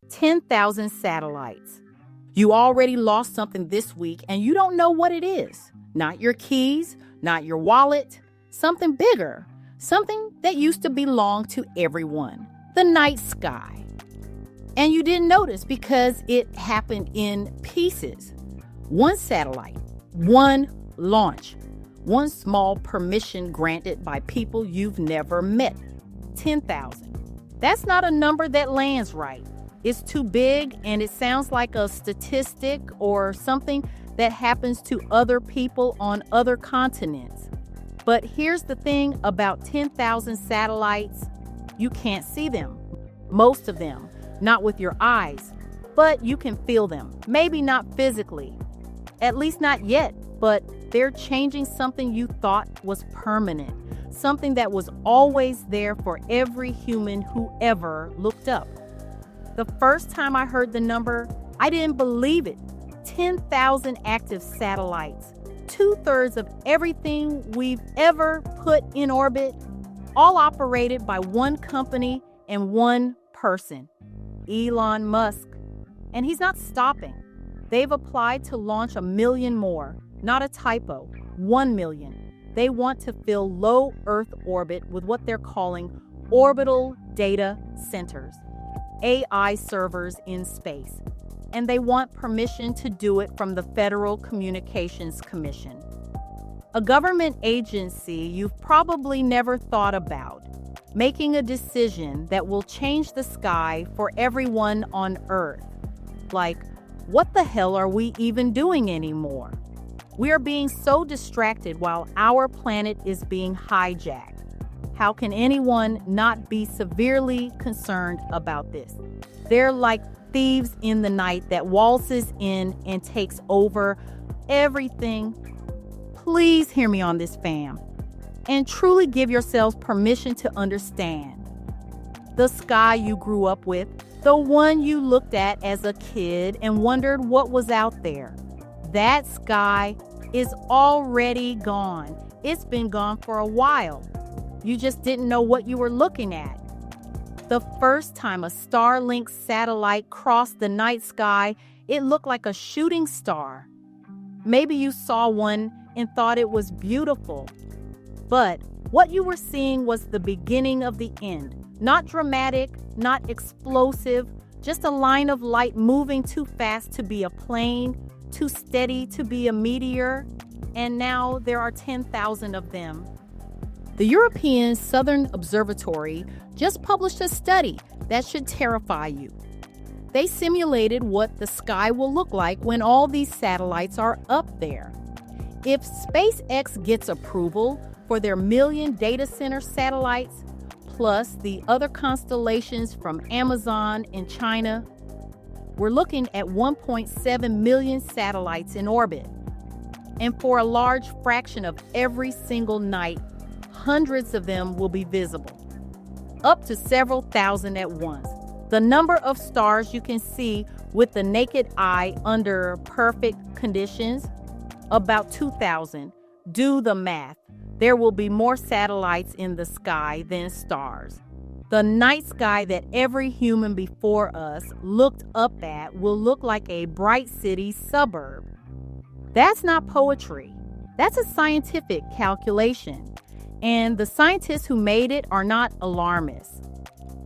10,000 satellites. You already lost something this week and you don't know what it is. Not your keys, not your wallet, something bigger, something that used to belong to everyone, the night sky. And you didn't notice because it happened in pieces. One satellite, one launch, one small permission granted by people you've never met. 10,000. That's not a number that lands right. It's too big and it sounds like a statistic or something that happens to other people on other continents. But here's the thing about 10,000 satellites. You can't see them. Most of them, not with your eyes, but you can feel them. Maybe not physically, at least not yet, but they're changing something you thought was permanent, something that was always there for every human who ever looked up. The first time I heard the number, I didn't believe it. 10,000 active satellites, 2/3 of everything we've ever put in orbit, all operated by one company and one person, Elon Musk. And he's not stopping. They've applied to launch 1 million more, not a typo, 1 million. They want to fill low Earth orbit with what they're calling orbital data centers, AI servers in space. And they want permission to do it from the Federal Communications Commission, a government agency you've probably never thought about, making a decision that will change the sky for everyone on Earth. Like, what the hell are we even doing anymore? We are being so distracted while our planet is being hijacked. How can anyone not be severely concerned about this? They're like thieves in the night that waltzes in and takes over everything. Please hear me on this, fam, and truly give yourselves permission to understand. The sky you grew up with, the one you looked at as a kid and wondered what was out there, that sky is already gone. It's been gone for a while. You just didn't know what you were looking at. The first time a Starlink satellite crossed the night sky, it looked like a shooting star. Maybe you saw one and thought it was beautiful. But what you were seeing was the beginning of the end. Not dramatic, not explosive, just a line of light moving too fast to be a plane, too steady to be a meteor, and now there are 10,000 of them. The European Southern Observatory just published a study that should terrify you. They simulated what the sky will look like when all these satellites are up there. If SpaceX gets approval for their 1 million data center satellites, plus the other constellations from Amazon and China, we're looking at 1.7 million satellites in orbit. And for a large fraction of every single night, hundreds of them will be visible, up to several thousand at once. The number of stars you can see with the naked eye under perfect conditions, about 2,000. Do the math. There will be more satellites in the sky than stars. The night sky that every human before us looked up at will look like a bright city suburb. That's not poetry. That's a scientific calculation. And the scientists who made it are not alarmists.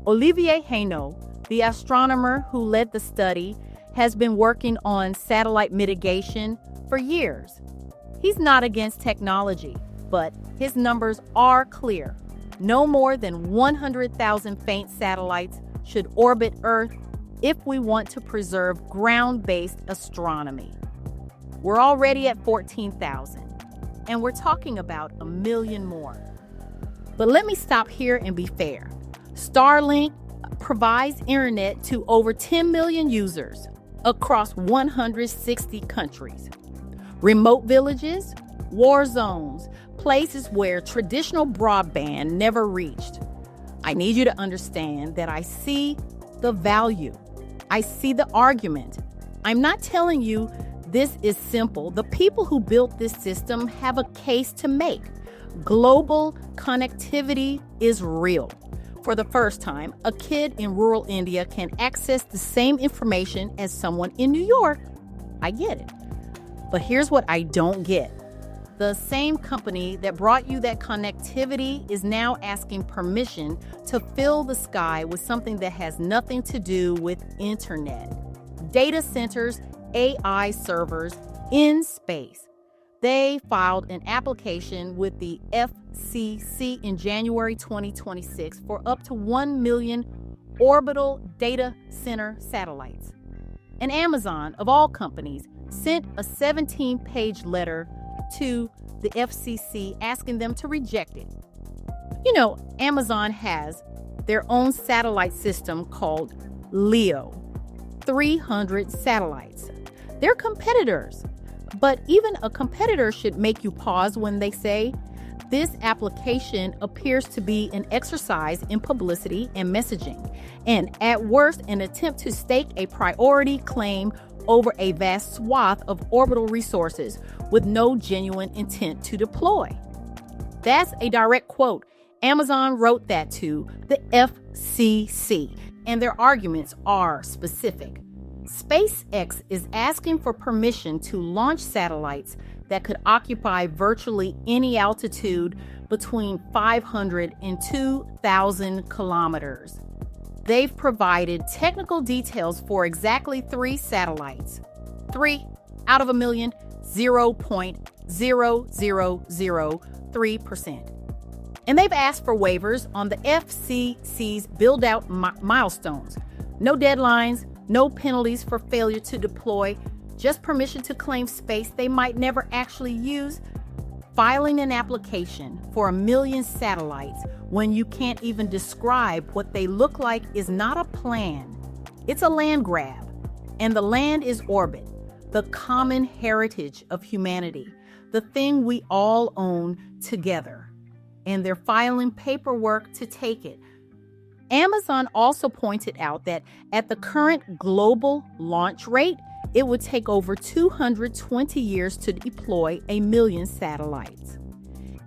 Olivier Hainaut, the astronomer who led the study, has been working on satellite mitigation for years. He's not against technology, but his numbers are clear. No more than 100,000 faint satellites should orbit Earth if we want to preserve ground-based astronomy. We're already at 14,000, and we're talking about 1 million more. But let me stop here and be fair. Starlink provides internet to over 10 million users across 160 countries. Remote villages, war zones, places where traditional broadband never reached. I need you to understand that I see the value. I see the argument. I'm not telling you this is simple. The people who built this system have a case to make. Global connectivity is real. For the first time, a kid in rural India can access the same information as someone in New York. I get it. But here's what I don't get. The same company that brought you that connectivity is now asking permission to fill the sky with something that has nothing to do with internet. Data centers, AI servers in space. They filed an application with the FCC in January 2026 for up to 1 million orbital data center satellites. And Amazon, of all companies, sent a 17-page letter to the FCC asking them to reject it. You know, Amazon has their own satellite system called LEO, 300 satellites. They're competitors, but even a competitor should make you pause when they say, this application appears to be an exercise in publicity and messaging, and at worst, an attempt to stake a priority claim over a vast swath of orbital resources with no genuine intent to deploy. That's a direct quote. Amazon wrote that to the FCC, and their arguments are specific. SpaceX is asking for permission to launch satellites that could occupy virtually any altitude between 500 and 2,000 kilometers. They've provided technical details for exactly 3 satellites. 3 out of a million, 0.0003%. And they've asked for waivers on the FCC's build-out milestones. No deadlines, no penalties for failure to deploy, just permission to claim space they might never actually use. Filing an application for 1 million satellites when you can't even describe what they look like is not a plan. It's a land grab. And the land is orbit, the common heritage of humanity, the thing we all own together. And they're filing paperwork to take it. Amazon also pointed out that at the current global launch rate, it would take over 220 years to deploy 1 million satellites.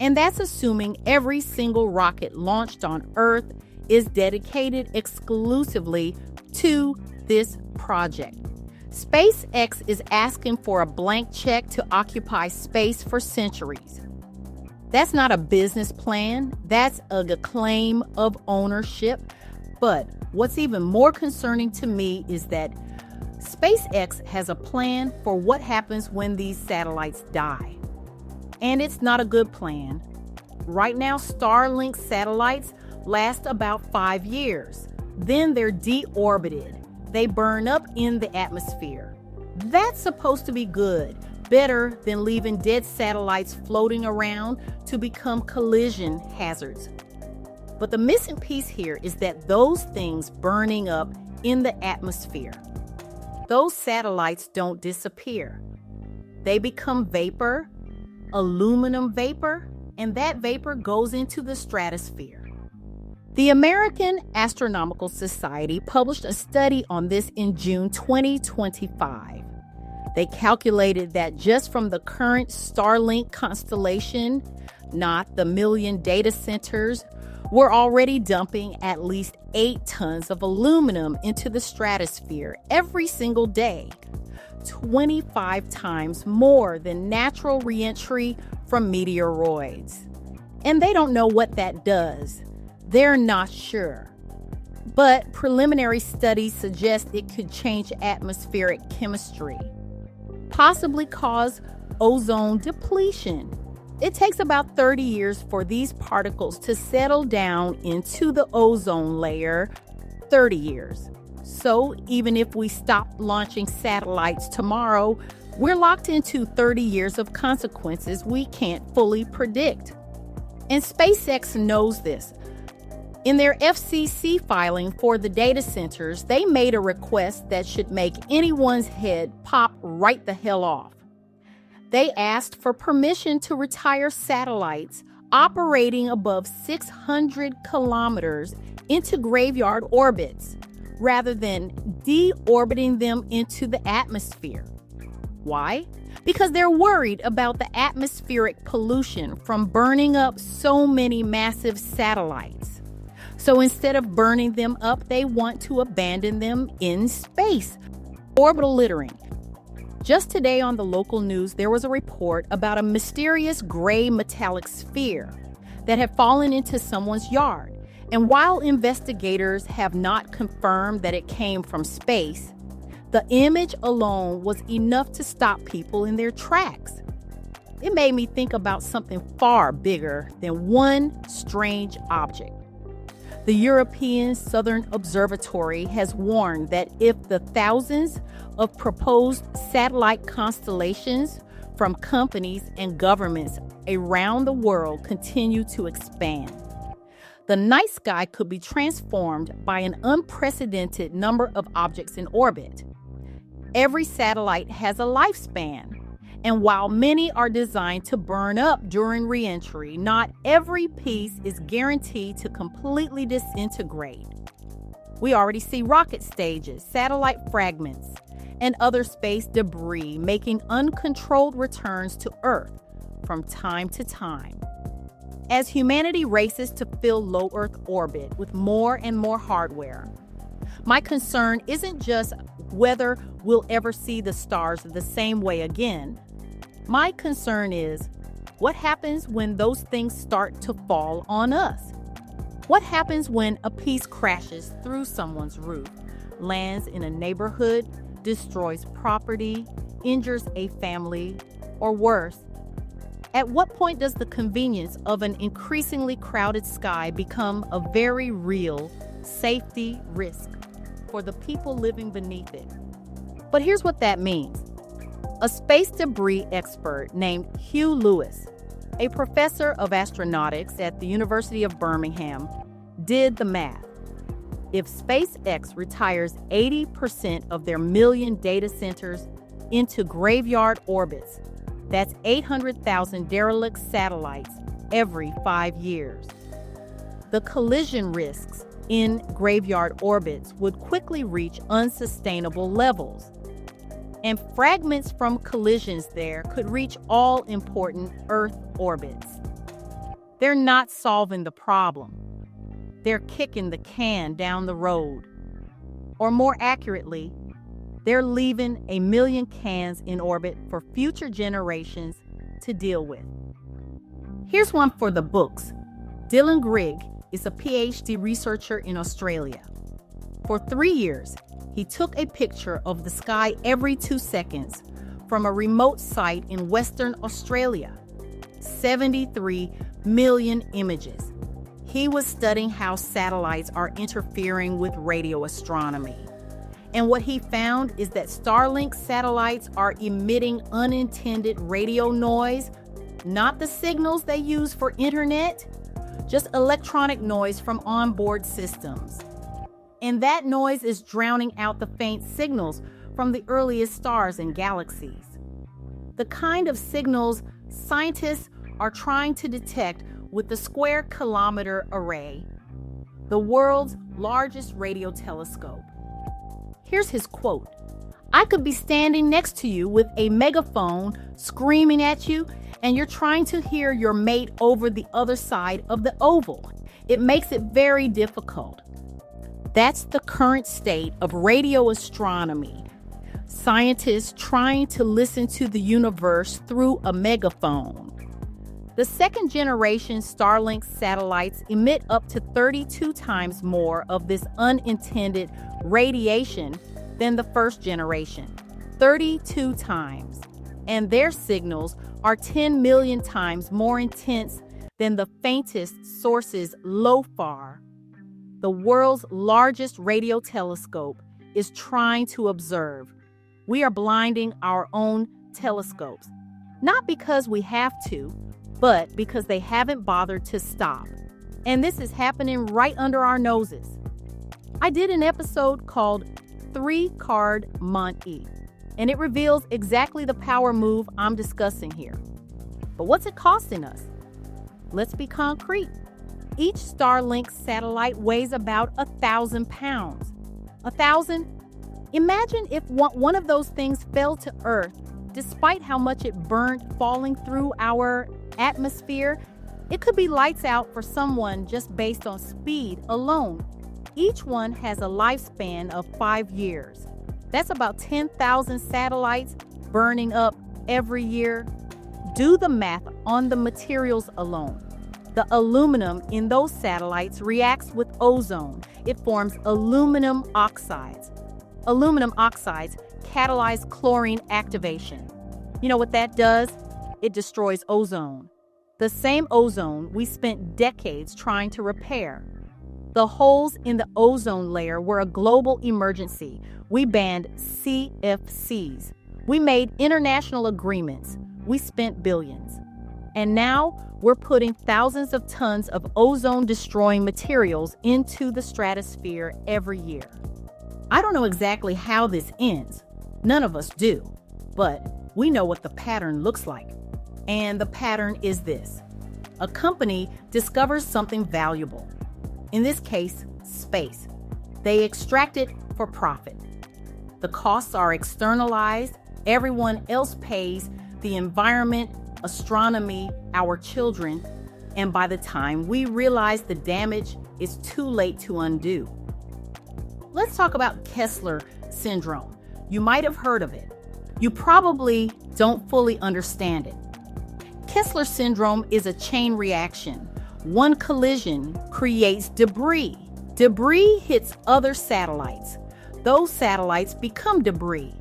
And that's assuming every single rocket launched on Earth is dedicated exclusively to this project. SpaceX is asking for a blank check to occupy space for centuries. That's not a business plan. That's a claim of ownership. But what's even more concerning to me is that SpaceX has a plan for what happens when these satellites die. And it's not a good plan. Right now, Starlink satellites last about 5 years. Then they're deorbited. They burn up in the atmosphere. That's supposed to be good, better than leaving dead satellites floating around to become collision hazards. But the missing piece here is that those things burning up in the atmosphere, those satellites don't disappear. They become vapor, aluminum vapor, and that vapor goes into the stratosphere. The American Astronomical Society published a study on this in June 2025. They calculated that just from the current Starlink constellation, not the million data centers, we're already dumping at least 8 tons of aluminum into the stratosphere every single day, 25 times more than natural reentry from meteoroids. And they don't know what that does. They're not sure. But preliminary studies suggest it could change atmospheric chemistry, possibly cause ozone depletion. It takes about 30 years for these particles to settle down into the ozone layer, 30 years. So even if we stop launching satellites tomorrow, we're locked into 30 years of consequences we can't fully predict. And SpaceX knows this. In their FCC filing for the data centers, they made a request that should make anyone's head pop right the hell off. They asked for permission to retire satellites operating above 600 kilometers into graveyard orbits, rather than deorbiting them into the atmosphere. Why? Because they're worried about the atmospheric pollution from burning up so many massive satellites. So instead of burning them up, they want to abandon them in space. Orbital littering. Just today on the local news, there was a report about a mysterious gray metallic sphere that had fallen into someone's yard. And while investigators have not confirmed that it came from space, the image alone was enough to stop people in their tracks. It made me think about something far bigger than one strange object. The European Southern Observatory has warned that if the thousands of proposed satellite constellations from companies and governments around the world continue to expand, the night sky could be transformed by an unprecedented number of objects in orbit. Every satellite has a lifespan, and while many are designed to burn up during re-entry, not every piece is guaranteed to completely disintegrate. We already see rocket stages, satellite fragments, and other space debris making uncontrolled returns to Earth from time to time. As humanity races to fill low Earth orbit with more and more hardware, my concern isn't just whether we'll ever see the stars the same way again. My concern is what happens when those things start to fall on us? What happens when a piece crashes through someone's roof, lands in a neighborhood, destroys property, injures a family, or worse? At what point does the convenience of an increasingly crowded sky become a very real safety risk for the people living beneath it? But here's what that means. A space debris expert named Hugh Lewis, a professor of astronautics at the University of Birmingham, did the math. If SpaceX retires 80% of their million data centers into graveyard orbits, that's 800,000 derelict satellites every 5 years. The collision risks in graveyard orbits would quickly reach unsustainable levels. And fragments from collisions there could reach all important Earth orbits. They're not solving the problem. They're kicking the can down the road. Or more accurately, they're leaving a million cans in orbit for future generations to deal with. Here's one for the books. Dylan Grigg is a PhD researcher in Australia. For 3 years, he took a picture of the sky every 2 seconds from a remote site in Western Australia. 73 million images. He was studying how satellites are interfering with radio astronomy. And what he found is that Starlink satellites are emitting unintended radio noise, not the signals they use for internet, just electronic noise from onboard systems. And that noise is drowning out the faint signals from the earliest stars and galaxies. The kind of signals scientists are trying to detect with the Square Kilometre Array, the world's largest radio telescope. Here's his quote. "I could be standing next to you with a megaphone screaming at you, and you're trying to hear your mate over the other side of the oval. It makes it very difficult." That's the current state of radio astronomy. Scientists trying to listen to the universe through a megaphone. The second generation Starlink satellites emit up to 32 times more of this unintended radiation than the first generation. 32 times. And their signals are 10 million times more intense than the faintest source's LOFAR. The world's largest radio telescope is trying to observe. We are blinding our own telescopes, not because we have to, but because they haven't bothered to stop. And this is happening right under our noses. I did an episode called 3-Card Monte, and it reveals exactly the power move I'm discussing here. But what's it costing us? Let's be concrete. Each Starlink satellite weighs about 1,000 pounds. 1,000? Imagine if one of those things fell to Earth, despite how much it burnt falling through our atmosphere. It could be lights out for someone just based on speed alone. Each one has a lifespan of 5 years. That's about 10,000 satellites burning up every year. Do the math on the materials alone. The aluminum in those satellites reacts with ozone. It forms aluminum oxides. Aluminum oxides catalyze chlorine activation. You know what that does? It destroys ozone. The same ozone we spent decades trying to repair. The holes in the ozone layer were a global emergency. We banned CFCs. We made international agreements. We spent billions. And now we're putting thousands of tons of ozone-destroying materials into the stratosphere every year. I don't know exactly how this ends. None of us do. But we know what the pattern looks like. And the pattern is this. A company discovers something valuable. In this case, space. They extract it for profit. The costs are externalized. Everyone else pays the environment, astronomy, our children. And by the time we realize the damage, it's too late to undo. Let's talk about Kessler syndrome. You might have heard of it. You probably don't fully understand it. Kessler syndrome is a chain reaction. One collision creates debris. Debris hits other satellites. Those satellites become debris.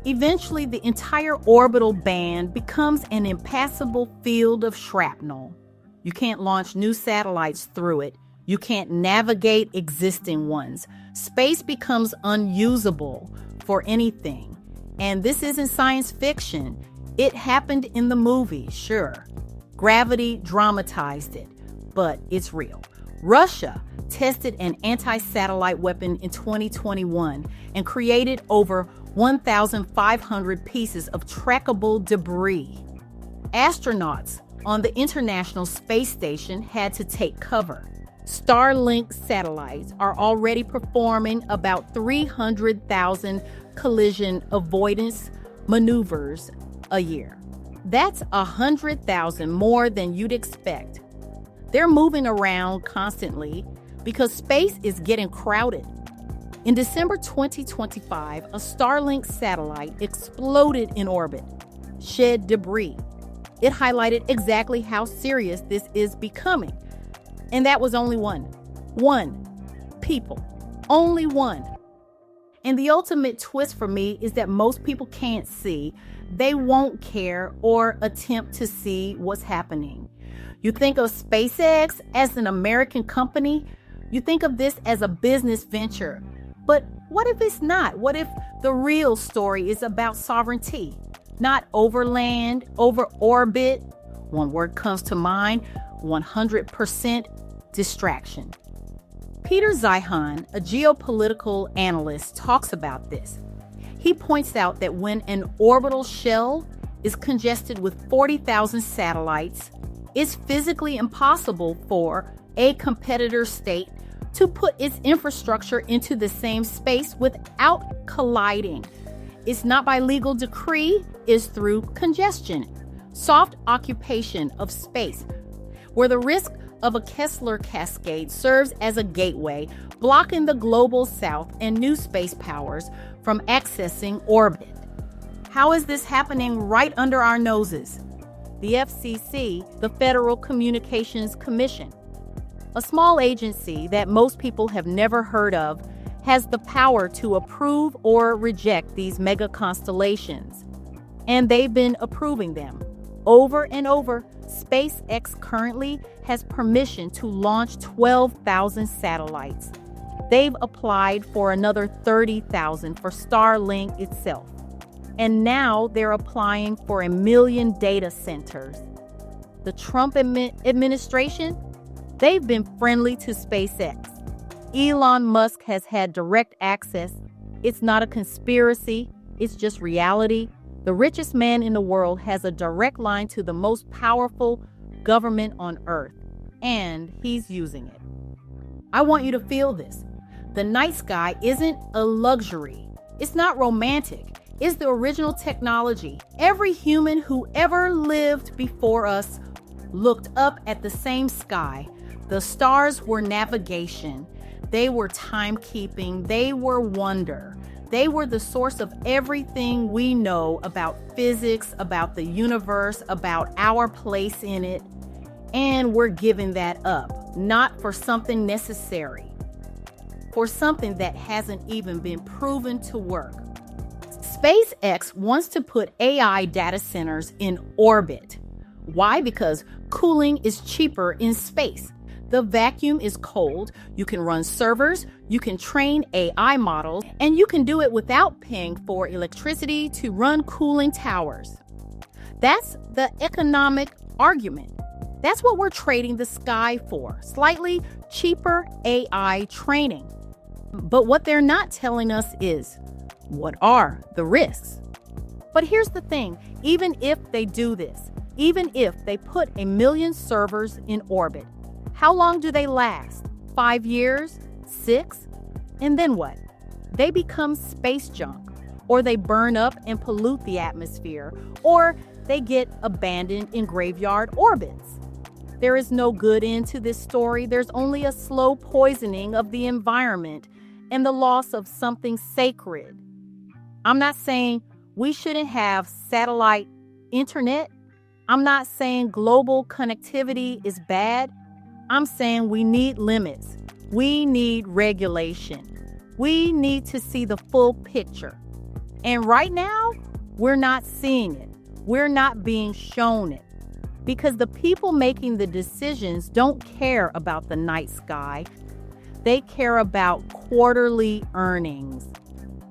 Eventually, the entire orbital band becomes an impassable field of shrapnel. You can't launch new satellites through it. You can't navigate existing ones. Space becomes unusable for anything. And this isn't science fiction. It happened in the movie, sure. Gravity dramatized it, but it's real. Russia tested an anti-satellite weapon in 2021 and created over 1,500 pieces of trackable debris. Astronauts on the International Space Station had to take cover. Starlink satellites are already performing about 300,000 collision avoidance maneuvers a year. That's 100,000 more than you'd expect. They're moving around constantly because space is getting crowded. In December 2025, a Starlink satellite exploded in orbit, shed debris. It highlighted exactly how serious this is becoming. And that was only one. One. People. Only one. And the ultimate twist for me is that most people can't see. They won't care or attempt to see what's happening. You think of SpaceX as an American company. You think of this as a business venture. But what if it's not? What if the real story is about sovereignty? Not over land, over orbit. One word comes to mind, 100% distraction. Peter Zeihan, a geopolitical analyst, talks about this. He points out that when an orbital shell is congested with 40,000 satellites, it's physically impossible for a competitor state to put its infrastructure into the same space without colliding. It's not by legal decree, it's through congestion, soft occupation of space, where the risk of a Kessler cascade serves as a gateway, blocking the global south and new space powers from accessing orbit. How is this happening right under our noses? The FCC, the Federal Communications Commission, a small agency that most people have never heard of, has the power to approve or reject these mega-constellations. And they've been approving them. Over and over, SpaceX currently has permission to launch 12,000 satellites. They've applied for another 30,000 for Starlink itself. And now they're applying for 1 million data centers. The Trump administration, they've been friendly to SpaceX. Elon Musk has had direct access. It's not a conspiracy, it's just reality. The richest man in the world has a direct line to the most powerful government on earth, and he's using it. I want you to feel this. The night sky isn't a luxury. It's not romantic. It's the original technology. Every human who ever lived before us looked up at the same sky. The stars were navigation. They were timekeeping. They were wonder. They were the source of everything we know about physics, about the universe, about our place in it. And we're giving that up, not for something necessary, for something that hasn't even been proven to work. SpaceX wants to put AI data centers in orbit. Why? Because cooling is cheaper in space. The vacuum is cold. You can run servers, you can train AI models, and you can do it without paying for electricity to run cooling towers. That's the economic argument. That's what we're trading the sky for, slightly cheaper AI training. But what they're not telling us is, what are the risks? But here's the thing, even if they do this, even if they put 1 million servers in orbit, how long do they last? 5 years? 6? And then what? They become space junk, or they burn up and pollute the atmosphere, or they get abandoned in graveyard orbits. There is no good end to this story. There's only a slow poisoning of the environment and the loss of something sacred. I'm not saying we shouldn't have satellite internet. I'm not saying global connectivity is bad. I'm saying we need limits. We need regulation. We need to see the full picture. And right now, we're not seeing it. We're not being shown it. Because the people making the decisions don't care about the night sky. They care about quarterly earnings.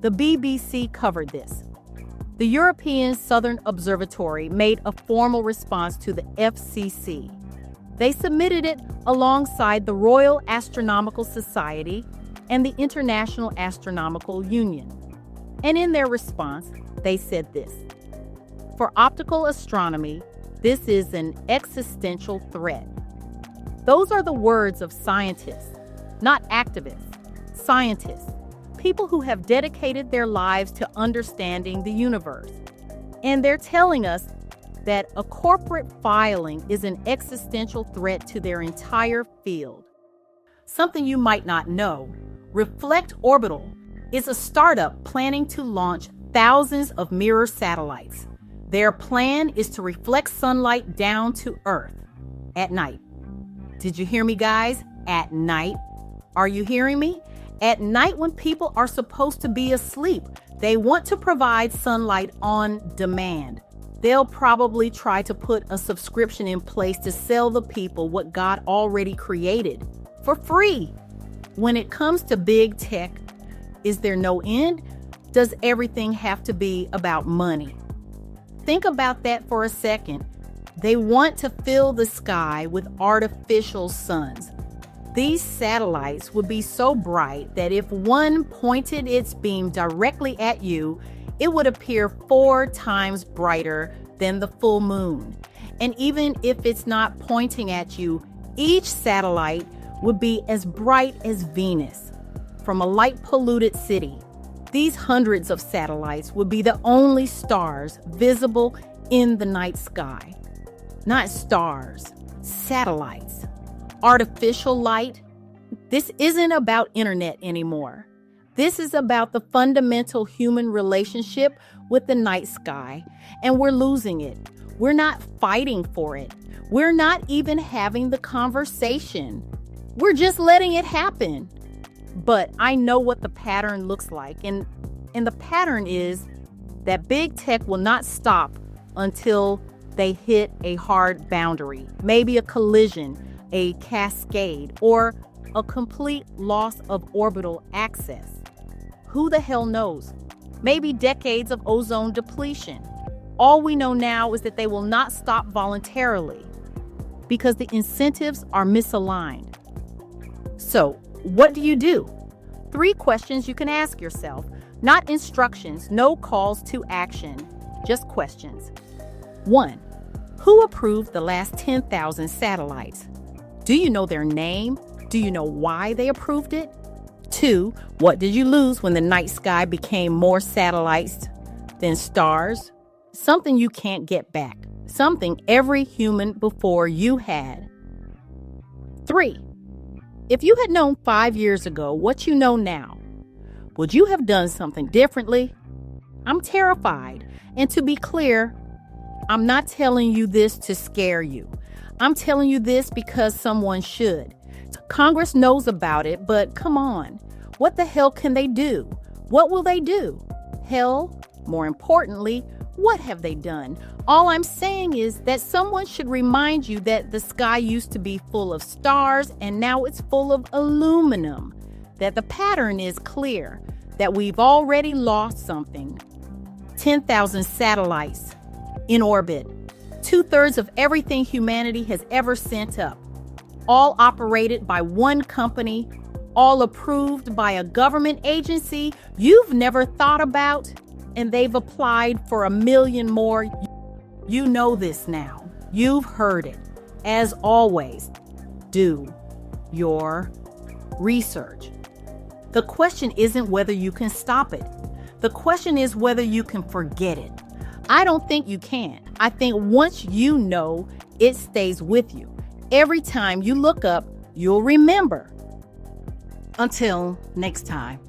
The BBC covered this. The European Southern Observatory made a formal response to the FCC. They submitted it alongside the Royal Astronomical Society and the International Astronomical Union. And in their response, they said this: for optical astronomy, this is an existential threat. Those are the words of scientists, not activists. Scientists, people who have dedicated their lives to understanding the universe. And they're telling us that a corporate filing is an existential threat to their entire field. Something you might not know, Reflect Orbital is a startup planning to launch thousands of mirror satellites. Their plan is to reflect sunlight down to Earth at night. Did you hear me, guys? At night. Are you hearing me? At night, when people are supposed to be asleep, they want to provide sunlight on demand. They'll probably try to put a subscription in place to sell the people what God already created for free. When it comes to big tech, is there no end? Does everything have to be about money? Think about that for a second. They want to fill the sky with artificial suns. These satellites would be so bright that if one pointed its beam directly at you, it would appear 4 times brighter than the full moon. And even if it's not pointing at you, each satellite would be as bright as Venus. From a light-polluted city, these hundreds of satellites would be the only stars visible in the night sky. Not stars, satellites. Artificial light. This isn't about internet anymore. This is about the fundamental human relationship with the night sky, and we're losing it. We're not fighting for it. We're not even having the conversation. We're just letting it happen. But I know what the pattern looks like, and the pattern is that big tech will not stop until they hit a hard boundary, maybe a collision, a cascade, or a complete loss of orbital access. Who the hell knows? Maybe decades of ozone depletion. All we know now is that they will not stop voluntarily because the incentives are misaligned. So, what do you do? 3 questions you can ask yourself. Not instructions, no calls to action, just questions. 1. Who approved the last 10,000 satellites? Do you know their name? Do you know why they approved it? 2. What did you lose when the night sky became more satellites than stars? Something you can't get back. something every human before you had. 3. If you had known 5 years ago what you know now, would you have done something differently? I'm terrified. And to be clear, I'm not telling you this to scare you. I'm telling you this because someone should. Congress knows about it, but come on. What the hell can they do? What will they do? Hell, more importantly, what have they done? All I'm saying is that someone should remind you that the sky used to be full of stars and now it's full of aluminum. That the pattern is clear, that we've already lost something. 10,000 satellites in orbit, 2/3 of everything humanity has ever sent up, all operated by one company, all approved by a government agency you've never thought about, and they've applied for 1 million more. You know this now. You've heard it. As always, do your research. The question isn't whether you can stop it. The question is whether you can forget it. I don't think you can. I think once you know, it stays with you. Every time you look up, you'll remember. Until next time.